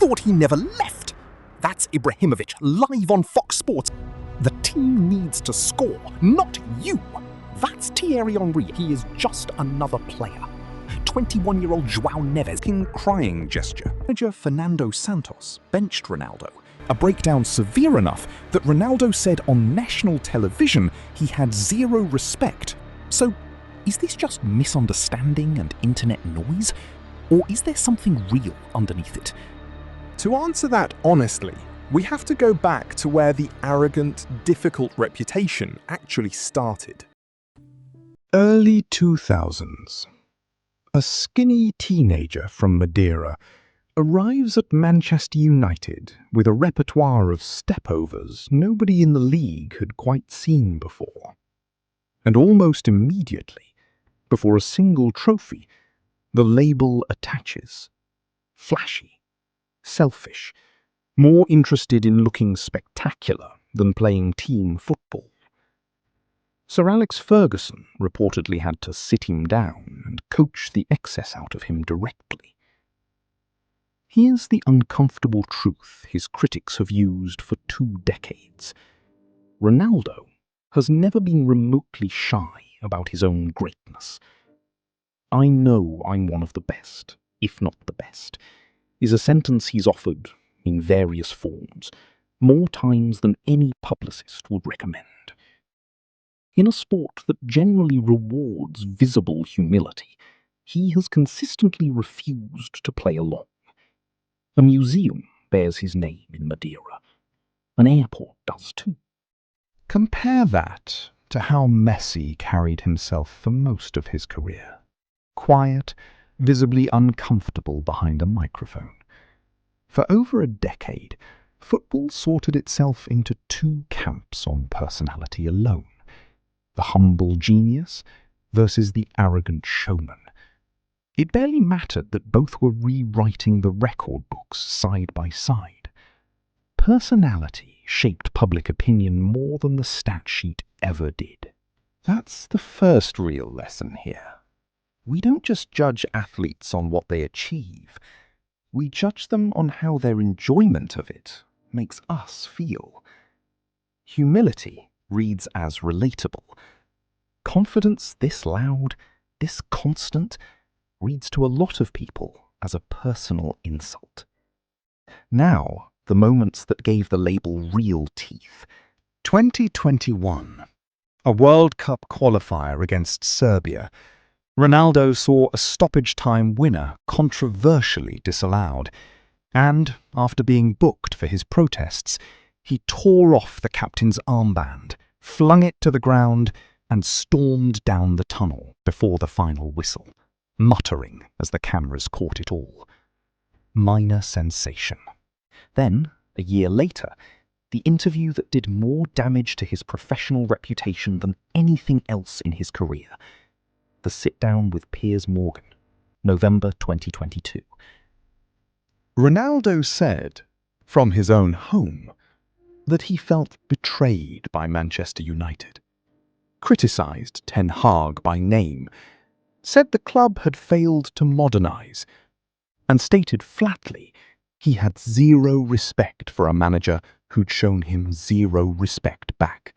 thought he never left. That's Ibrahimovic, live on Fox Sports. The team needs to score, not you. That's Thierry Henry. He is just another player. 21-year-old João Neves. In crying gesture. Manager Fernando Santos benched Ronaldo. A breakdown severe enough that Ronaldo said on national television he had zero respect. So, is this just misunderstanding and internet noise? Or is there something real underneath it? To answer that honestly, we have to go back to where the arrogant, difficult reputation actually started. Early 2000s. A skinny teenager from Madeira arrives at Manchester United with a repertoire of stepovers nobody in the league had quite seen before. And almost immediately, before a single trophy, the label attaches. Flashy, selfish, more interested in looking spectacular than playing team football. Sir Alex Ferguson reportedly had to sit him down and coach the excess out of him directly. Here's the uncomfortable truth his critics have used for 2 decades. Ronaldo has never been remotely shy about his own greatness. "I know I'm one of the best, if not the best," is a sentence he's offered in various forms, more times than any publicist would recommend. In a sport that generally rewards visible humility, he has consistently refused to play along. A museum bears his name in Madeira. An airport does too. Compare that to how Messi carried himself for most of his career. Quiet, visibly uncomfortable behind a microphone. For over a decade, football sorted itself into 2 camps on personality alone. The humble genius versus the arrogant showman. It barely mattered that both were rewriting the record books side by side. Personality shaped public opinion more than the stat sheet ever did. That's the first real lesson here. We don't just judge athletes on what they achieve. We judge them on how their enjoyment of it makes us feel. Humility reads as relatable. Confidence this loud, this constant, reads to a lot of people as a personal insult. Now, the moments that gave the label real teeth. 2021. A World Cup qualifier against Serbia. Ronaldo saw a stoppage time winner controversially disallowed, and, after being booked for his protests, he tore off the captain's armband, flung it to the ground, and stormed down the tunnel before the final whistle, muttering as the cameras caught it all. Minor sensation. Then, a year later, the interview that did more damage to his professional reputation than anything else in his career. The sit-down with Piers Morgan, November 2022. Ronaldo said, from his own home, that he felt betrayed by Manchester United. Criticised Ten Hag by name, said the club had failed to modernise, and stated flatly he had zero respect for a manager who'd shown him zero respect back.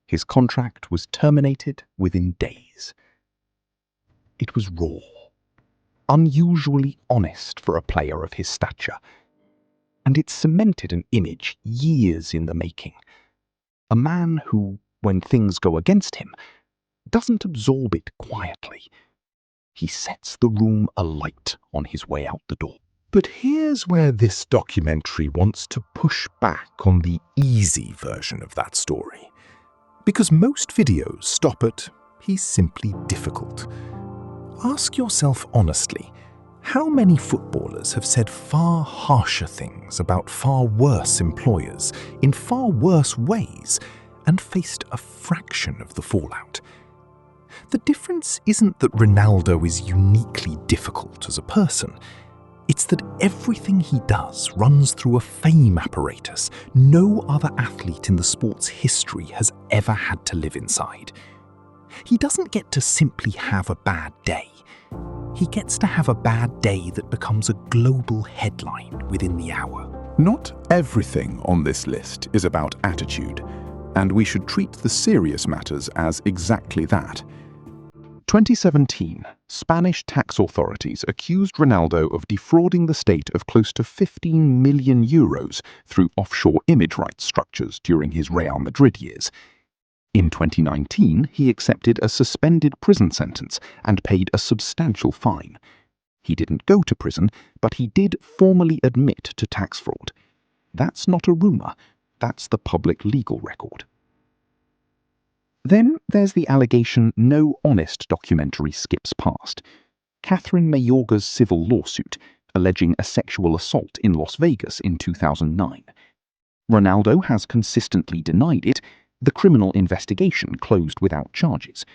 His contract was terminated within days. It was raw, unusually honest for a player of his stature, and it cemented an image years in the making. A man who, when things go against him, doesn't absorb it quietly. He sets the room alight on his way out the door. But here's where this documentary wants to push back on the easy version of that story. Because most videos stop at, he's simply difficult. Ask yourself honestly, how many footballers have said far harsher things about far worse employers in far worse ways and faced a fraction of the fallout? The difference isn't that Ronaldo is uniquely difficult as a person. It's that everything he does runs through a fame apparatus no other athlete in the sport's history has ever had to live inside. He doesn't get to simply have a bad day. he gets to have a bad day that becomes a global headline within the hour. Not everything on this list is about attitude, and we should treat the serious matters as exactly that. 2017, Spanish tax authorities accused Ronaldo of defrauding the state of close to 15 million euros through offshore image rights structures during his Real Madrid years. In 2019, he accepted a suspended prison sentence and paid a substantial fine. He didn't go to prison, but he did formally admit to tax fraud. That's not a rumour, that's the public legal record. Then there's the allegation no honest documentary skips past. Catherine Mayorga's civil lawsuit, alleging a sexual assault in Las Vegas in 2009. Ronaldo has consistently denied it. The criminal investigation closed without charges.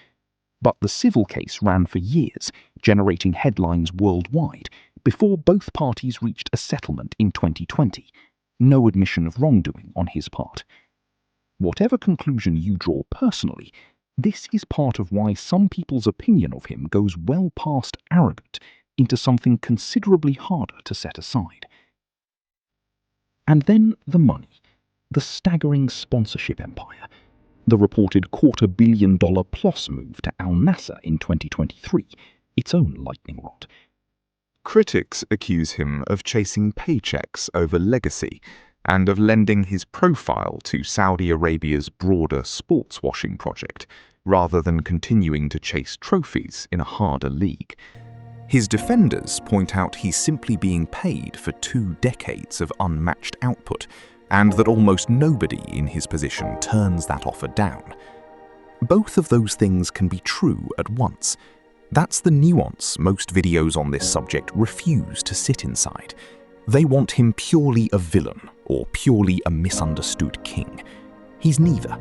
But the civil case ran for years, generating headlines worldwide, before both parties reached a settlement in 2020. No admission of wrongdoing on his part. Whatever conclusion you draw personally, this is part of why some people's opinion of him goes well past arrogant into something considerably harder to set aside. And then the money, the staggering sponsorship empire, the reported $250 million plus move to Al Nassr in 2023, its own lightning rod. Critics accuse him of chasing paychecks over legacy and of lending his profile to Saudi Arabia's broader sports washing project, rather than continuing to chase trophies in a harder league. His defenders point out he's simply being paid for 2 decades of unmatched output, and that almost nobody in his position turns that offer down. Both of those things can be true at once. That's the nuance most videos on this subject refuse to sit inside. They want him purely a villain or purely a misunderstood king. He's neither.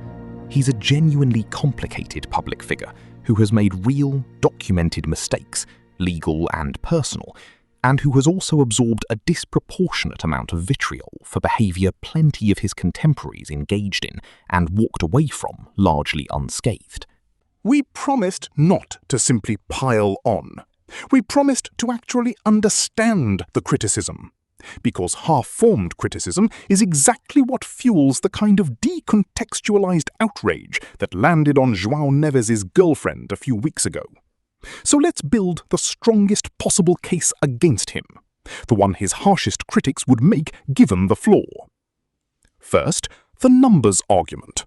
He's a genuinely complicated public figure who has made real, documented mistakes, legal and personal, and who has also absorbed a disproportionate amount of vitriol for behaviour plenty of his contemporaries engaged in and walked away from largely unscathed. We promised not to simply pile on. We promised to actually understand the criticism. Because half-formed criticism is exactly what fuels the kind of decontextualized outrage that landed on João Neves' girlfriend a few weeks ago. So let's build the strongest possible case against him, the one his harshest critics would make given the flaw. First, the numbers argument.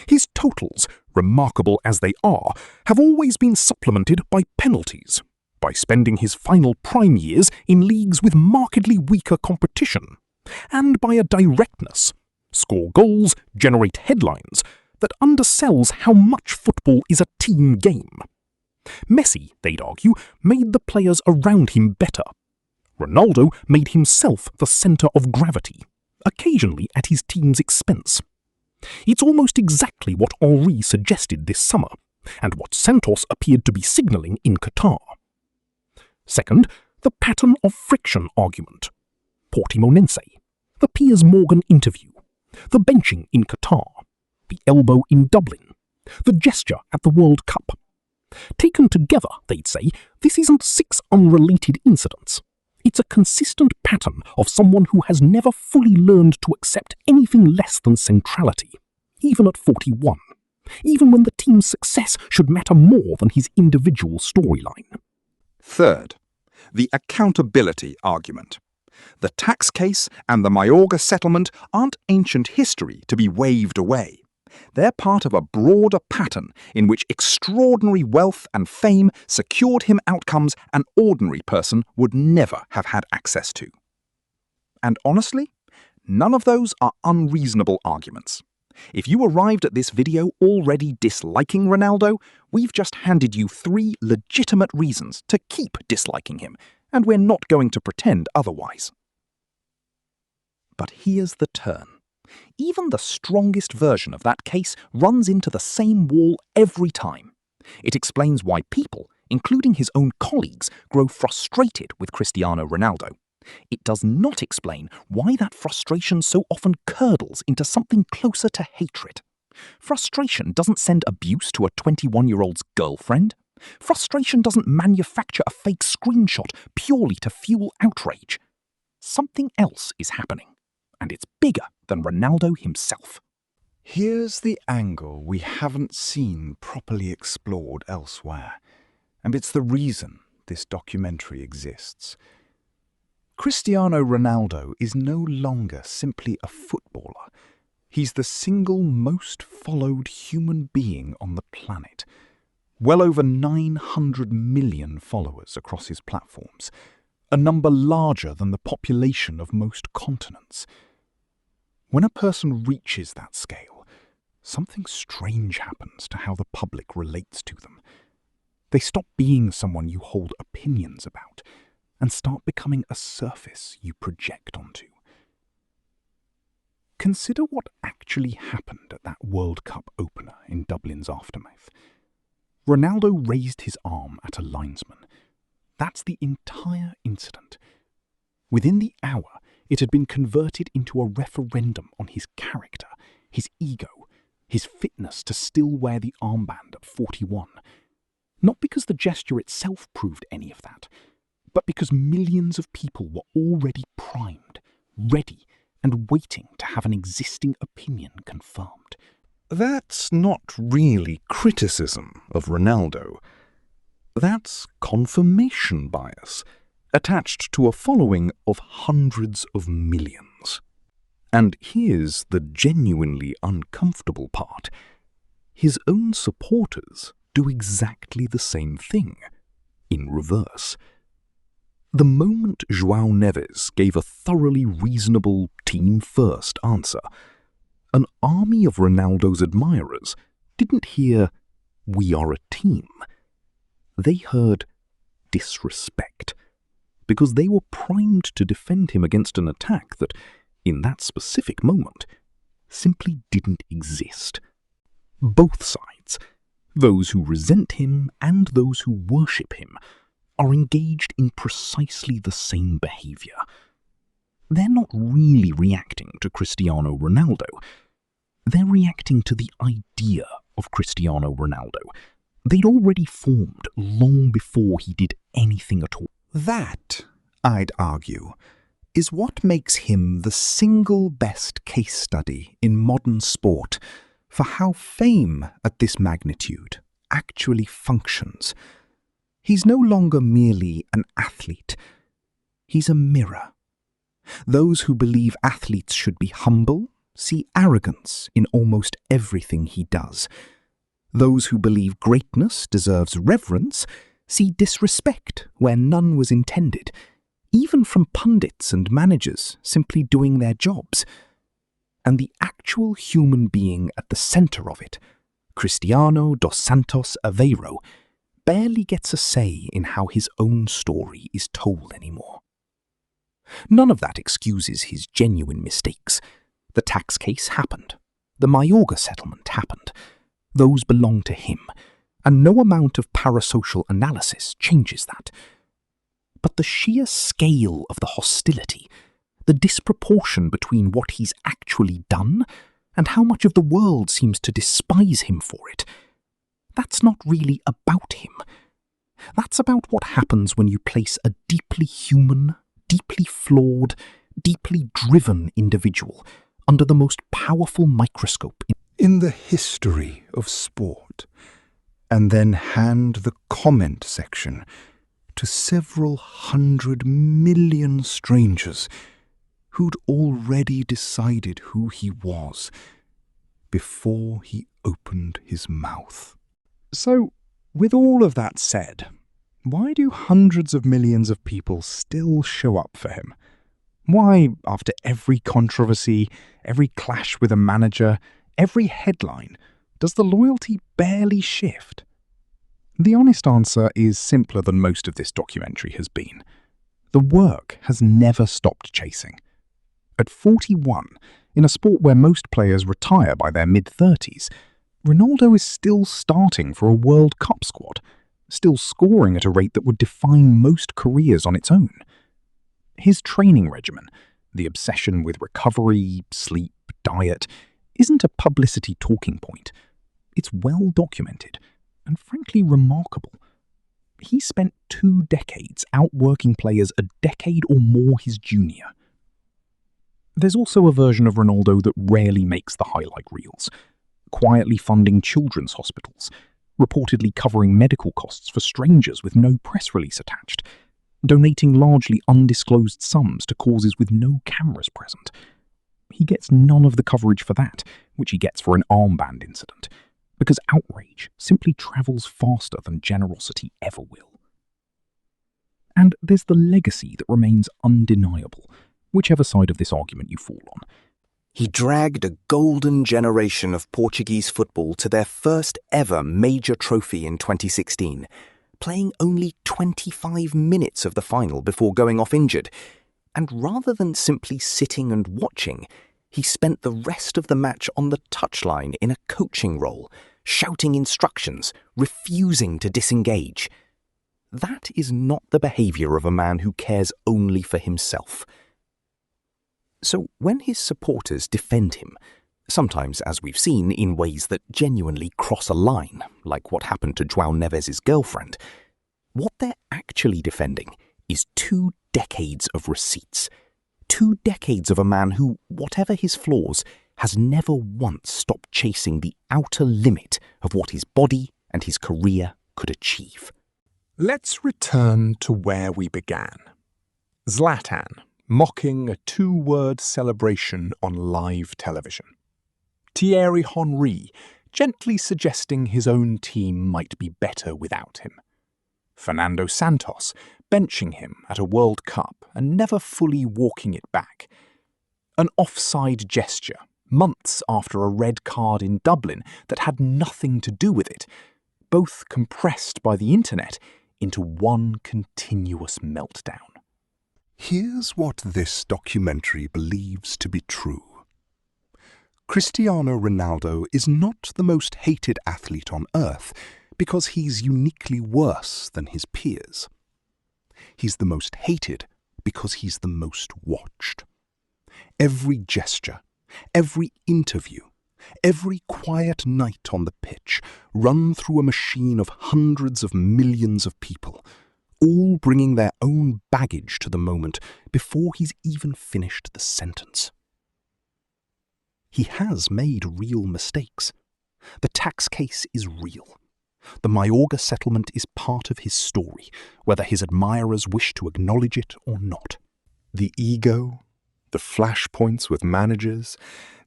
His totals, remarkable as they are, have always been supplemented by penalties, by spending his final prime years in leagues with markedly weaker competition, and by a directness, score goals, generate headlines, that undersells how much football is a team game. Messi, they'd argue, made the players around him better. Ronaldo made himself the centre of gravity, occasionally at his team's expense. It's almost exactly what Henry suggested this summer, and what Santos appeared to be signalling in Qatar. Second, the pattern of friction argument. Portimonense, the Piers Morgan interview, the benching in Qatar, the elbow in Dublin, the gesture at the World Cup. Taken together, they'd say, this isn't 6 unrelated incidents. It's a consistent pattern of someone who has never fully learned to accept anything less than centrality, even at 41, even when the team's success should matter more than his individual storyline. Third, the accountability argument. The tax case and the Mayorga settlement aren't ancient history to be waved away. They're part of a broader pattern in which extraordinary wealth and fame secured him outcomes an ordinary person would never have had access to. And honestly, none of those are unreasonable arguments. If you arrived at this video already disliking Ronaldo, we've just handed you 3 legitimate reasons to keep disliking him, and we're not going to pretend otherwise. But here's the turn. Even the strongest version of that case runs into the same wall every time. It explains why people, including his own colleagues, grow frustrated with Cristiano Ronaldo. It does not explain why that frustration so often curdles into something closer to hatred. Frustration doesn't send abuse to a 21-year-old's girlfriend. Frustration doesn't manufacture a fake screenshot purely to fuel outrage. Something else is happening, and it's bigger than Ronaldo himself. Here's the angle we haven't seen properly explored elsewhere, and it's the reason this documentary exists. Cristiano Ronaldo is no longer simply a footballer. He's the single most followed human being on the planet. Well over 900 million followers across his platforms, a number larger than the population of most continents. When a person reaches that scale, something strange happens to how the public relates to them. They stop being someone you hold opinions about and start becoming a surface you project onto. Consider what actually happened at that World Cup opener in Dublin's aftermath. Ronaldo raised his arm at a linesman. That's the entire incident. Within the hour, it had been converted into a referendum on his character, his ego, his fitness to still wear the armband at 41. Not because the gesture itself proved any of that, but because millions of people were already primed, ready, and waiting to have an existing opinion confirmed. That's not really criticism of Ronaldo. That's confirmation bias, attached to a following of hundreds of millions. And here's the genuinely uncomfortable part. His own supporters do exactly the same thing, in reverse. The moment João Neves gave a thoroughly reasonable team-first answer, an army of Ronaldo's admirers didn't hear, "We are a team." They heard disrespect, because they were primed to defend him against an attack that, in that specific moment, simply didn't exist. Both sides, those who resent him and those who worship him, are engaged in precisely the same behavior. They're not really reacting to Cristiano Ronaldo. They're reacting to the idea of Cristiano Ronaldo. They'd already formed long before he did anything at all. That, I'd argue, is what makes him the single best case study in modern sport for how fame at this magnitude actually functions. He's no longer merely an athlete. He's a mirror. Those who believe athletes should be humble see arrogance in almost everything he does. Those who believe greatness deserves reverence see disrespect where none was intended, even from pundits and managers simply doing their jobs. And the actual human being at the centre of it, Cristiano dos Santos Aveiro, barely gets a say in how his own story is told anymore. None of that excuses his genuine mistakes. The tax case happened. The Mayorga settlement happened. Those belong to him, and no amount of parasocial analysis changes that. But the sheer scale of the hostility, the disproportion between what he's actually done and how much of the world seems to despise him for it, that's not really about him. That's about what happens when you place a deeply human, deeply flawed, deeply driven individual under the most powerful microscope in the history of sport, and then hand the comment section to several 100 million strangers who'd already decided who he was before he opened his mouth. So, with all of that said, why do hundreds of millions of people still show up for him? Why, after every controversy, every clash with a manager, every headline, does the loyalty barely shift? The honest answer is simpler than most of this documentary has been. The work has never stopped chasing. At 41, in a sport where most players retire by their mid-30s, Ronaldo is still starting for a World Cup squad, still scoring at a rate that would define most careers on its own. His training regimen, the obsession with recovery, sleep, diet, isn't a publicity talking point. It's well documented and frankly remarkable. he spent 2 decades outworking players a decade or more his junior. There's also a version of Ronaldo that rarely makes the highlight reels, quietly funding children's hospitals, reportedly covering medical costs for strangers with no press release attached, donating largely undisclosed sums to causes with no cameras present. He gets none of the coverage for that, which he gets for an armband incident, because outrage simply travels faster than generosity ever will. And there's the legacy that remains undeniable, whichever side of this argument you fall on. He dragged a golden generation of Portuguese football to their first ever major trophy in 2016, playing only 25 minutes of the final before going off injured. And rather than simply sitting and watching, he spent the rest of the match on the touchline in a coaching role, shouting instructions, refusing to disengage. That is not the behaviour of a man who cares only for himself. So when his supporters defend him, sometimes, as we've seen, in ways that genuinely cross a line, like what happened to João Neves' girlfriend, what they're actually defending is 2 decades of receipts. 2 decades of a man who, whatever his flaws, has never once stopped chasing the outer limit of what his body and his career could achieve. Let's return to where we began. Zlatan mocking a 2-word celebration on live television. Thierry Henry gently suggesting his own team might be better without him. Fernando Santos benching him at a World Cup and never fully walking it back. An offside gesture months after a red card in Dublin that had nothing to do with it, both compressed by the internet into one continuous meltdown. Here's what this documentary believes to be true. Cristiano Ronaldo is not the most hated athlete on earth because he's uniquely worse than his peers. He's the most hated because he's the most watched. Every gesture, every interview, every quiet night on the pitch run through a machine of hundreds of millions of people, all bringing their own baggage to the moment before he's even finished the sentence. He has made real mistakes. The tax case is real. The Mayorga settlement is part of his story, whether his admirers wish to acknowledge it or not. The ego, the flashpoints with managers,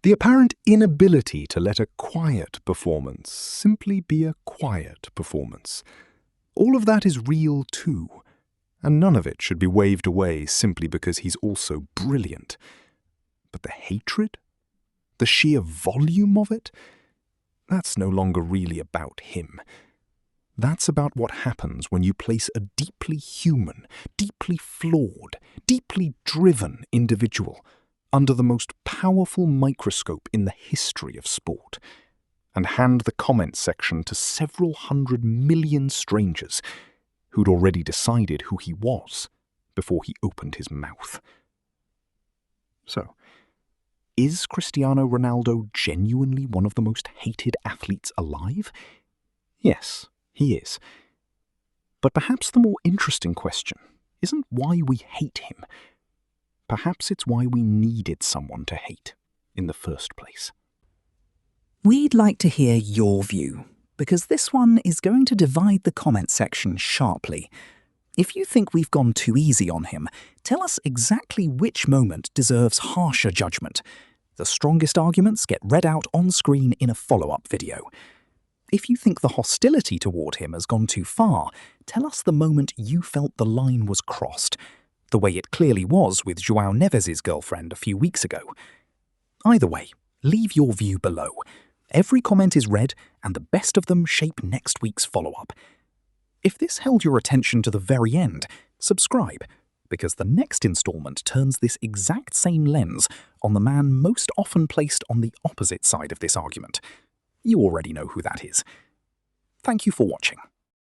the apparent inability to let a quiet performance simply be a quiet performance. All of that is real too, and none of it should be waved away simply because he's also brilliant. But the hatred? The sheer volume of it? That's no longer really about him. That's about what happens when you place a deeply human, deeply flawed, deeply driven individual under the most powerful microscope in the history of sport, and hand the comment section to several 100 million strangers who'd already decided who he was before he opened his mouth. So, is Cristiano Ronaldo genuinely one of the most hated athletes alive? Yes, he is. But perhaps the more interesting question isn't why we hate him. Perhaps it's why we needed someone to hate in the first place. We'd like to hear your view, because this one is going to divide the comment section sharply. If you think we've gone too easy on him, tell us exactly which moment deserves harsher judgment. The strongest arguments get read out on screen in a follow-up video. If you think the hostility toward him has gone too far, tell us the moment you felt the line was crossed, the way it clearly was with João Neves' girlfriend a few weeks ago. Either way, leave your view below. Every comment is read, and the best of them shape next week's follow-up. If this held your attention to the very end, subscribe, because the next installment turns this exact same lens on the man most often placed on the opposite side of this argument. You already know who that is. Thank you for watching.